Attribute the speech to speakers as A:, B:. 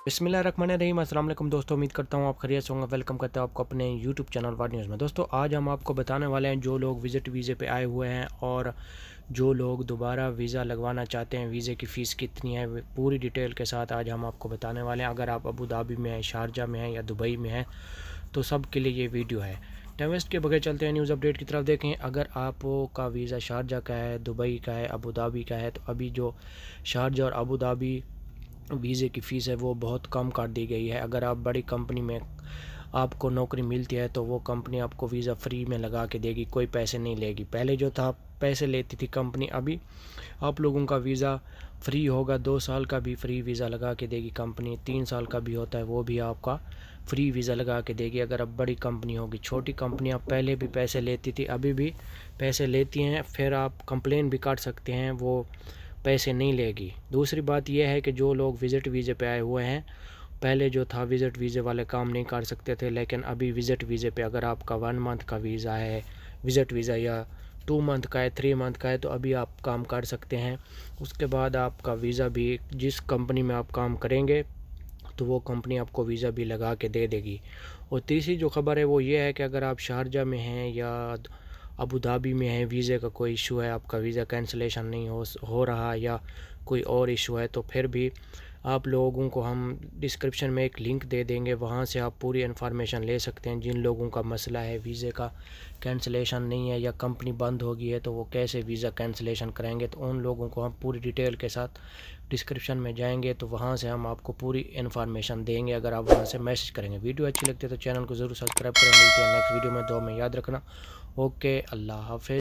A: बिस्मिल्लाहिर्रहमानिर्रहीम। अस्सलाम वालेकुम दोस्तों, उम्मीद करता हूँ आप खैरियत से होंगे। वेलकम करता हूँ आपको अपने यूट्यूब चैनल वार न्यूज़ में। दोस्तों आज हम आपको बताने वाले हैं जो लोग विज़िट वीज़े पे आए हुए हैं और जो लोग दोबारा वीज़ा लगवाना चाहते हैं, वीज़े की फ़ीस कितनी है, पूरी डिटेल के साथ आज हम आपको बताने वाले हैं। अगर आप अबू धाबी में हैं, शारजा में हैं या दुबई में हैं तो सब के लिए ये वीडियो है। टाइम वेस्ट के बगैर चलते हैं न्यूज़ अपडेट की तरफ। देखें, अगर आपका वीज़ा शारजा का है, दुबई का है, अबू धाबी का है, तो अभी जो शारजा और अबू धाबी वीज़े की फ़ीस है वो बहुत कम कर दी गई है। अगर आप बड़ी कंपनी में आपको नौकरी मिलती है तो वो कंपनी आपको वीज़ा फ्री में लगा के देगी, कोई पैसे नहीं लेगी। पहले जो था पैसे लेती थी कंपनी, अभी आप लोगों का वीज़ा फ्री होगा। 2 साल का भी फ्री वीज़ा लगा के देगी कंपनी, 3 साल का भी होता है वो भी आपका फ्री वीज़ा लगा के देगी। अगर अब बड़ी कंपनी होगी, छोटी कंपनी आप पहले भी पैसे लेती थी, अभी भी पैसे लेती हैं, फिर आप कंप्लेन भी कर सकते हैं, वो पैसे नहीं लेगी। दूसरी बात यह है कि जो लोग विज़िट वीज़े पे आए हुए हैं, पहले जो था विज़िट वीज़े वाले काम नहीं कर सकते थे, लेकिन अभी विज़िट वीज़े पे अगर आपका 1 मंथ का वीज़ा है विज़िट वीज़ा, या 2 मंथ का है, 3 मंथ का है, तो अभी आप काम कर सकते हैं। उसके बाद आपका वीज़ा भी, जिस कंपनी में आप काम करेंगे तो वो कंपनी आपको वीज़ा भी लगा के दे देगी। और तीसरी जो खबर है वो ये है कि अगर आप शारजा में हैं या अबू धाबी में हैं, वीज़े का कोई इशू है, आपका वीज़ा कैंसिलेशन नहीं हो रहा या कोई और इशू है, तो फिर भी आप लोगों को हम डिस्क्रिप्शन में एक लिंक दे देंगे, वहाँ से आप पूरी इन्फॉर्मेशन ले सकते हैं। जिन लोगों का मसला है वीज़े का कैंसिलेशन नहीं है या कंपनी बंद हो गई है तो वो कैसे वीज़ा कैंसिलेशन कराएंगे, तो उन लोगों को हम पूरी डिटेल के साथ डिस्क्रिप्शन में जाएंगे तो वहाँ से हम आपको पूरी इन्फॉर्मेशन देंगे, अगर आप वहाँ से मैसेज करेंगे। वीडियो अच्छी लगती है तो चैनल को ज़रूर सब्सक्राइब करें। मिलते हैं नेक्स्ट वीडियो में, दो में याद रखना। ओके, अल्लाह हाफ़िज़।